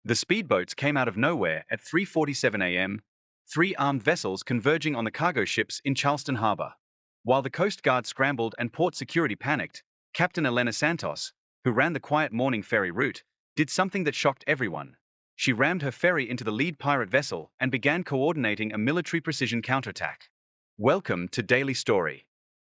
The speedboats came out of nowhere at 3:47 a.m., three armed vessels converging on the cargo ships in Charleston Harbor. While the Coast Guard scrambled and port security panicked, Captain Elena Santos, who ran the quiet morning ferry route, did something that shocked everyone. She rammed her ferry into the lead pirate vessel and began coordinating a military precision counterattack. Welcome to Daily Story.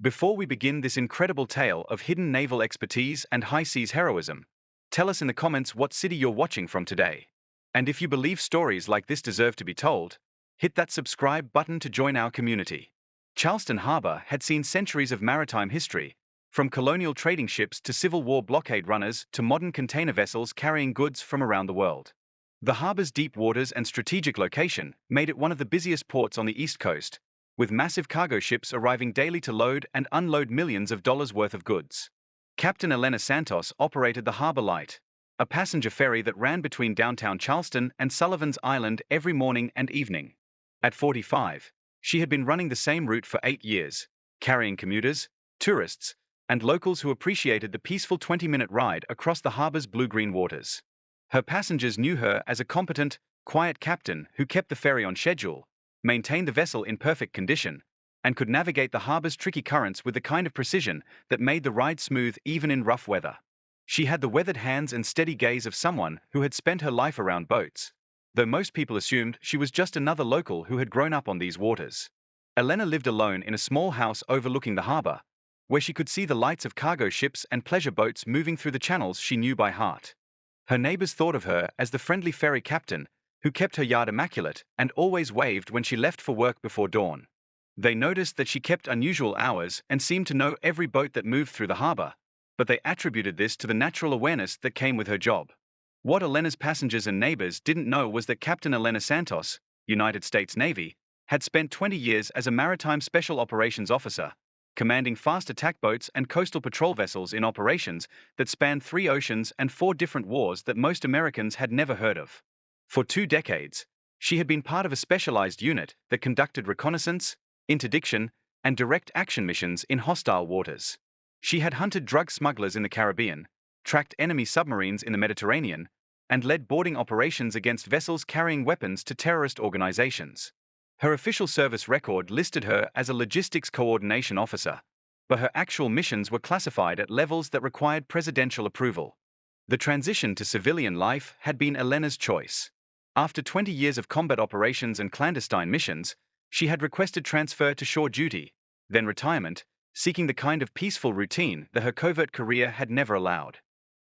Before we begin this incredible tale of hidden naval expertise and high seas heroism, tell us in the comments what city you're watching from today. And if you believe stories like this deserve to be told, hit that subscribe button to join our community. Charleston Harbor had seen centuries of maritime history, from colonial trading ships to Civil War blockade runners to modern container vessels carrying goods from around the world. The harbor's deep waters and strategic location made it one of the busiest ports on the East Coast, with massive cargo ships arriving daily to load and unload millions of dollars worth of goods. Captain Elena Santos operated the Harbor Light, a passenger ferry that ran between downtown Charleston and Sullivan's Island every morning and evening. At 45, she had been running the same route for 8 years, carrying commuters, tourists, and locals who appreciated the peaceful 20-minute ride across the harbor's blue-green waters. Her passengers knew her as a competent, quiet captain who kept the ferry on schedule, maintained the vessel in perfect condition, and could navigate the harbor's tricky currents with the kind of precision that made the ride smooth even in rough weather. She had the weathered hands and steady gaze of someone who had spent her life around boats, though most people assumed she was just another local who had grown up on these waters. Elena lived alone in a small house overlooking the harbor, where she could see the lights of cargo ships and pleasure boats moving through the channels she knew by heart. Her neighbors thought of her as the friendly ferry captain who kept her yard immaculate and always waved when she left for work before dawn. They noticed that she kept unusual hours and seemed to know every boat that moved through the harbor, but they attributed this to the natural awareness that came with her job. What Elena's passengers and neighbors didn't know was that Captain Elena Santos, United States Navy, had spent 20 years as a maritime special operations officer, commanding fast attack boats and coastal patrol vessels in operations that spanned 3 oceans and 4 different wars that most Americans had never heard of. For 2 decades, she had been part of a specialized unit that conducted reconnaissance, interdiction, and direct action missions in hostile waters. She had hunted drug smugglers in the Caribbean, tracked enemy submarines in the Mediterranean, and led boarding operations against vessels carrying weapons to terrorist organizations. Her official service record listed her as a logistics coordination officer, but her actual missions were classified at levels that required presidential approval. The transition to civilian life had been Elena's choice. After 20 years of combat operations and clandestine missions, she had requested transfer to shore duty, then retirement, seeking the kind of peaceful routine that her covert career had never allowed.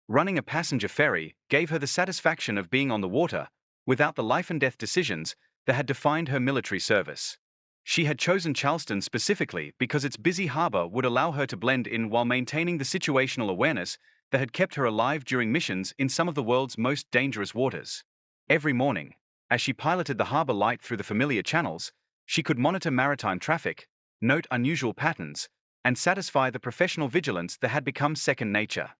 Running a passenger ferry gave her the satisfaction of being on the water, without the life-and-death decisions that had defined her military service. She had chosen Charleston specifically because its busy harbor would allow her to blend in while maintaining the situational awareness that had kept her alive during missions in some of the world's most dangerous waters. Every morning, as she piloted the Harbor Light through the familiar channels, she could monitor maritime traffic, note unusual patterns, and satisfy the professional vigilance that had become second nature.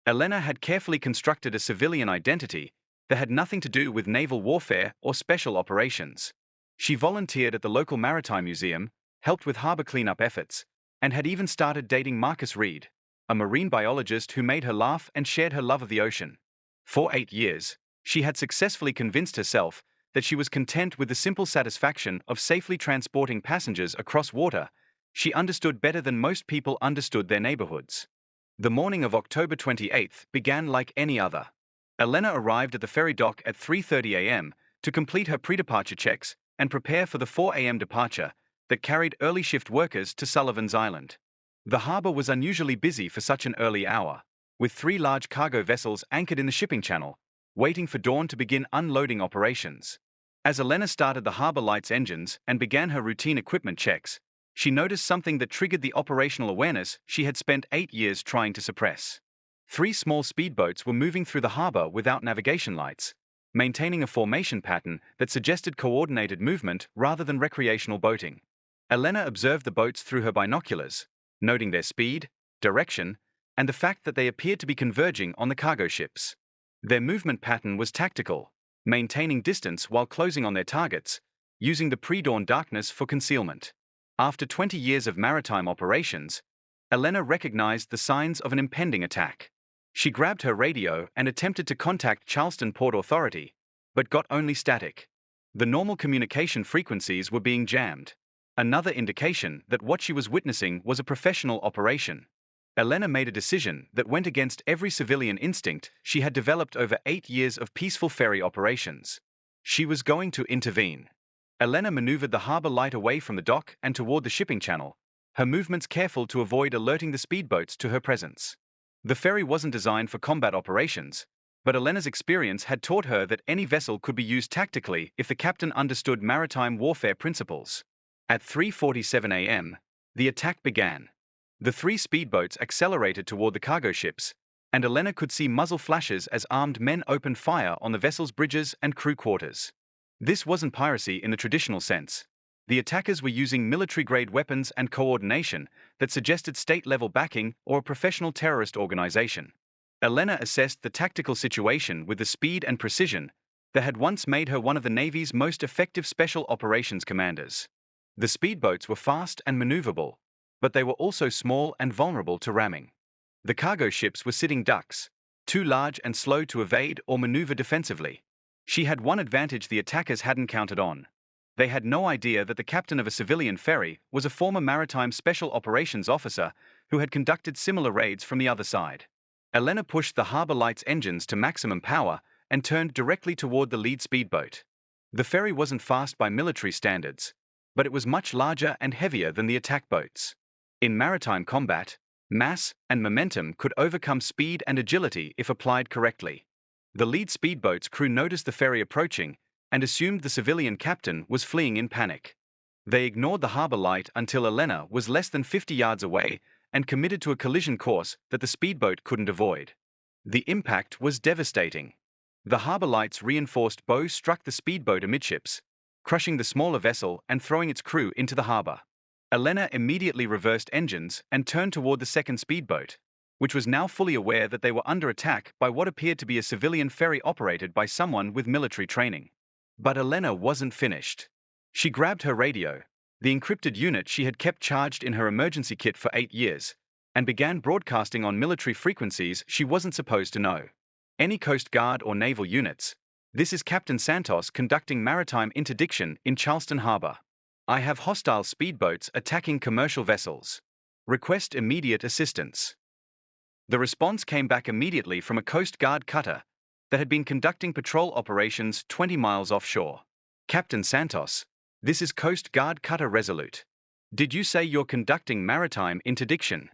Elena had carefully constructed a civilian identity that had nothing to do with naval warfare or special operations. She volunteered at the local maritime museum, helped with harbor cleanup efforts, and had even started dating Marcus Reed, a marine biologist who made her laugh and shared her love of the ocean. For 8 years, she had successfully convinced herself that she was content with the simple satisfaction of safely transporting passengers across water. She understood better than most people understood their neighborhoods. The morning of October 28th began like any other. Elena arrived at the ferry dock at 3:30 a.m. to complete her pre-departure checks and prepare for the 4 a.m. departure that carried early shift workers to Sullivan's Island. The harbor was unusually busy for such an early hour, with 3 large cargo vessels anchored in the shipping channel, waiting for dawn to begin unloading operations. As Elena started the Harbor Light's engines and began her routine equipment checks, she noticed something that triggered the operational awareness she had spent 8 years trying to suppress. 3 small speedboats were moving through the harbor without navigation lights, maintaining a formation pattern that suggested coordinated movement rather than recreational boating. Elena observed the boats through her binoculars, noting their speed, direction, and the fact that they appeared to be converging on the cargo ships. Their movement pattern was tactical, maintaining distance while closing on their targets, using the pre-dawn darkness for concealment. After 20 years of maritime operations, Elena recognized the signs of an impending attack. She grabbed her radio and attempted to contact Charleston Port Authority, but got only static. The normal communication frequencies were being jammed. Another indication that what she was witnessing was a professional operation. Elena made a decision that went against every civilian instinct she had developed over 8 years of peaceful ferry operations. She was going to intervene. Elena maneuvered the harbor light away from the dock and toward the shipping channel, her movements careful to avoid alerting the speedboats to her presence. The ferry wasn't designed for combat operations, but Elena's experience had taught her that any vessel could be used tactically if the captain understood maritime warfare principles. At 3:47 a.m., the attack began. The 3 speedboats accelerated toward the cargo ships, and Elena could see muzzle flashes as armed men opened fire on the vessel's bridges and crew quarters. This wasn't piracy in the traditional sense. The attackers were using military-grade weapons and coordination that suggested state-level backing or a professional terrorist organization. Elena assessed the tactical situation with the speed and precision that had once made her one of the Navy's most effective special operations commanders. The speedboats were fast and maneuverable, but they were also small and vulnerable to ramming. The cargo ships were sitting ducks, too large and slow to evade or maneuver defensively. She had one advantage the attackers hadn't counted on. They had no idea that the captain of a civilian ferry was a former maritime special operations officer who had conducted similar raids from the other side. Elena pushed the harbor light's engines to maximum power and turned directly toward the lead speedboat. The ferry wasn't fast by military standards, but it was much larger and heavier than the attack boats. In maritime combat, mass and momentum could overcome speed and agility if applied correctly. The lead speedboat's crew noticed the ferry approaching and assumed the civilian captain was fleeing in panic. They ignored the harbor light until Elena was less than 50 yards away and committed to a collision course that the speedboat couldn't avoid. The impact was devastating. The harbor light's reinforced bow struck the speedboat amidships, crushing the smaller vessel and throwing its crew into the harbor. Elena immediately reversed engines and turned toward the second speedboat, which was now fully aware that they were under attack by what appeared to be a civilian ferry operated by someone with military training. But Elena wasn't finished. She grabbed her radio, the encrypted unit she had kept charged in her emergency kit for 8 years, and began broadcasting on military frequencies she wasn't supposed to know. Any Coast Guard or naval units, this is Captain Santos conducting maritime interdiction in Charleston Harbor. I have hostile speedboats attacking commercial vessels. Request immediate assistance. The response came back immediately from a Coast Guard cutter that had been conducting patrol operations 20 miles offshore. Captain Santos, this is Coast Guard cutter Resolute. Did you say you're conducting maritime interdiction?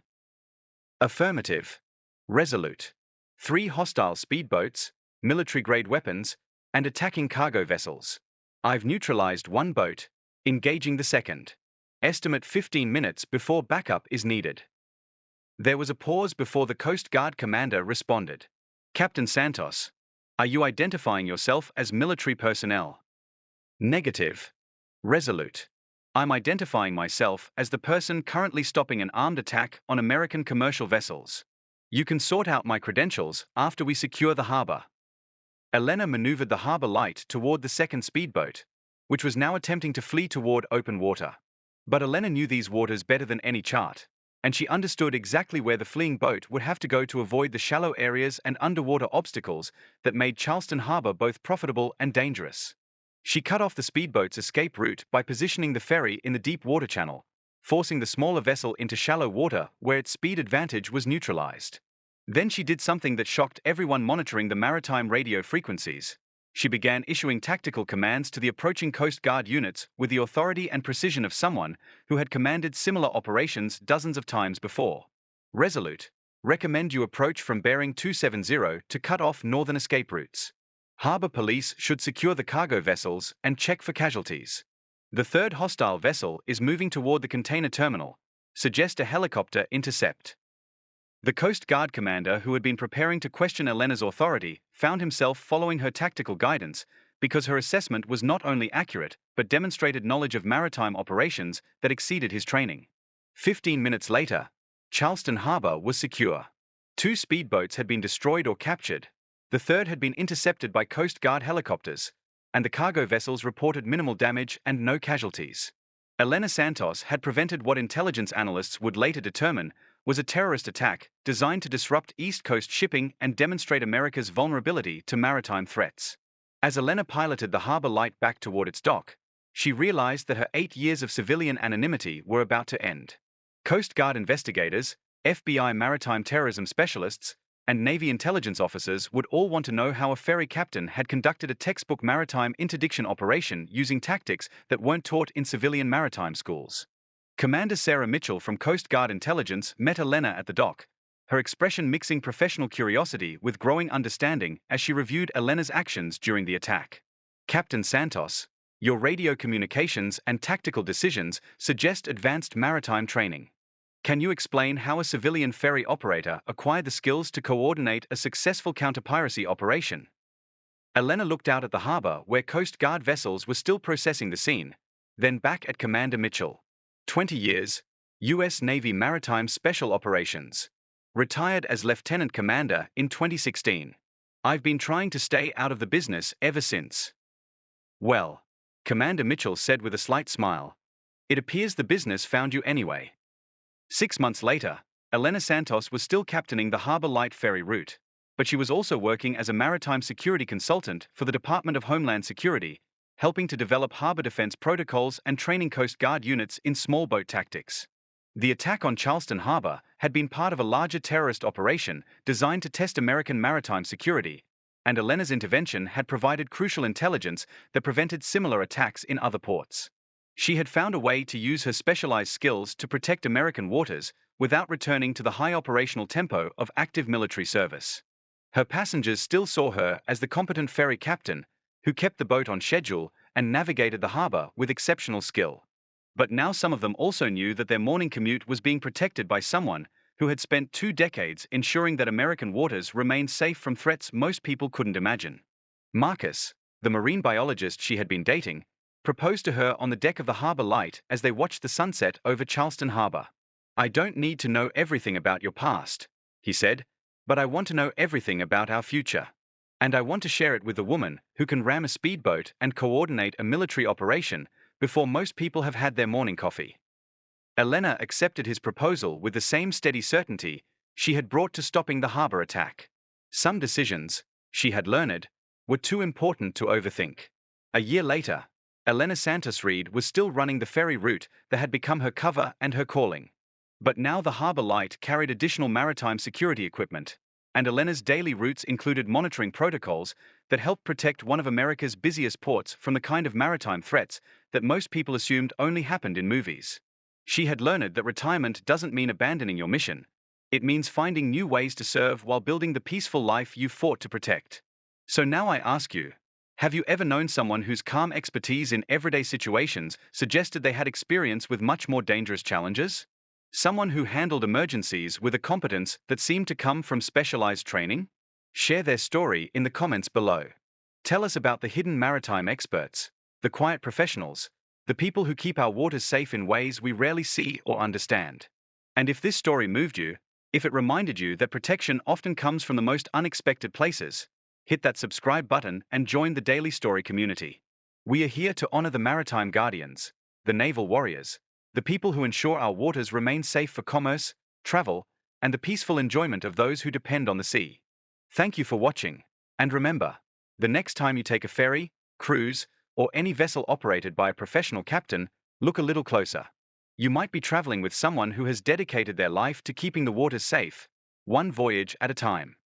Affirmative. Resolute. 3 hostile speedboats, military-grade weapons, and attacking cargo vessels. I've neutralized 1 boat, engaging the second. Estimate 15 minutes before backup is needed. There was a pause before the Coast Guard commander responded. Captain Santos, are you identifying yourself as military personnel? Negative. Resolute. I'm identifying myself as the person currently stopping an armed attack on American commercial vessels. You can sort out my credentials after we secure the harbor. Elena maneuvered the harbor light toward the second speedboat, which was now attempting to flee toward open water. But Elena knew these waters better than any chart, and she understood exactly where the fleeing boat would have to go to avoid the shallow areas and underwater obstacles that made Charleston Harbor both profitable and dangerous. She cut off the speedboat's escape route by positioning the ferry in the deep water channel, forcing the smaller vessel into shallow water where its speed advantage was neutralized. Then she did something that shocked everyone monitoring the maritime radio frequencies. She began issuing tactical commands to the approaching Coast Guard units with the authority and precision of someone who had commanded similar operations dozens of times before. Resolute. Recommend you approach from bearing 270 to cut off northern escape routes. Harbor police should secure the cargo vessels and check for casualties. The third hostile vessel is moving toward the container terminal. Suggest a helicopter intercept. The Coast Guard commander, who had been preparing to question Elena's authority, found himself following her tactical guidance because her assessment was not only accurate but demonstrated knowledge of maritime operations that exceeded his training. 15 minutes later, Charleston Harbor was secure. 2 speedboats had been destroyed or captured. The third had been intercepted by Coast Guard helicopters, and the cargo vessels reported minimal damage and no casualties. Elena Santos had prevented what intelligence analysts would later determine was a terrorist attack designed to disrupt East Coast shipping and demonstrate America's vulnerability to maritime threats. As Elena piloted the harbor light back toward its dock, she realized that her 8 years of civilian anonymity were about to end. Coast Guard investigators, FBI maritime terrorism specialists, and Navy intelligence officers would all want to know how a ferry captain had conducted a textbook maritime interdiction operation using tactics that weren't taught in civilian maritime schools. Commander Sarah Mitchell from Coast Guard Intelligence met Elena at the dock, her expression mixing professional curiosity with growing understanding as she reviewed Elena's actions during the attack. Captain Santos, your radio communications and tactical decisions suggest advanced maritime training. Can you explain how a civilian ferry operator acquired the skills to coordinate a successful counter-piracy operation? Elena looked out at the harbor where Coast Guard vessels were still processing the scene, then back at Commander Mitchell. 20 years, U.S. Navy Maritime Special Operations. Retired as Lieutenant Commander in 2016. I've been trying to stay out of the business ever since. Well, Commander Mitchell said with a slight smile, it appears the business found you anyway. 6 months later, Elena Santos was still captaining the Harbor Light ferry route, but she was also working as a maritime security consultant for the Department of Homeland Security, helping to develop harbor defense protocols and training Coast Guard units in small boat tactics. The attack on Charleston Harbor had been part of a larger terrorist operation designed to test American maritime security, and Elena's intervention had provided crucial intelligence that prevented similar attacks in other ports. She had found a way to use her specialized skills to protect American waters without returning to the high operational tempo of active military service. Her passengers still saw her as the competent ferry captain who kept the boat on schedule and navigated the harbor with exceptional skill. But now some of them also knew that their morning commute was being protected by someone who had spent 2 decades ensuring that American waters remained safe from threats most people couldn't imagine. Marcus, the marine biologist she had been dating, proposed to her on the deck of the Harbor Light as they watched the sunset over Charleston Harbor. I don't need to know everything about your past, he said, but I want to know everything about our future. And I want to share it with the woman who can ram a speedboat and coordinate a military operation before most people have had their morning coffee. Elena accepted his proposal with the same steady certainty she had brought to stopping the harbor attack. Some decisions, she had learned, were too important to overthink. A year later, Elena Santos Reed was still running the ferry route that had become her cover and her calling. But now the Harbor Light carried additional maritime security equipment, and Elena's daily routes included monitoring protocols that helped protect one of America's busiest ports from the kind of maritime threats that most people assumed only happened in movies. She had learned that retirement doesn't mean abandoning your mission. It means finding new ways to serve while building the peaceful life you fought to protect. So now I ask you, have you ever known someone whose calm expertise in everyday situations suggested they had experience with much more dangerous challenges? Someone who handled emergencies with a competence that seemed to come from specialized training? Share their story in the comments below. Tell us about the hidden maritime experts, the quiet professionals, the people who keep our waters safe in ways we rarely see or understand. And if this story moved you, if it reminded you that protection often comes from the most unexpected places, hit that subscribe button and join the Daily Story community. We are here to honor the maritime guardians, the naval warriors, the people who ensure our waters remain safe for commerce, travel, and the peaceful enjoyment of those who depend on the sea. Thank you for watching, and remember, the next time you take a ferry, cruise, or any vessel operated by a professional captain, look a little closer. You might be traveling with someone who has dedicated their life to keeping the waters safe, one voyage at a time.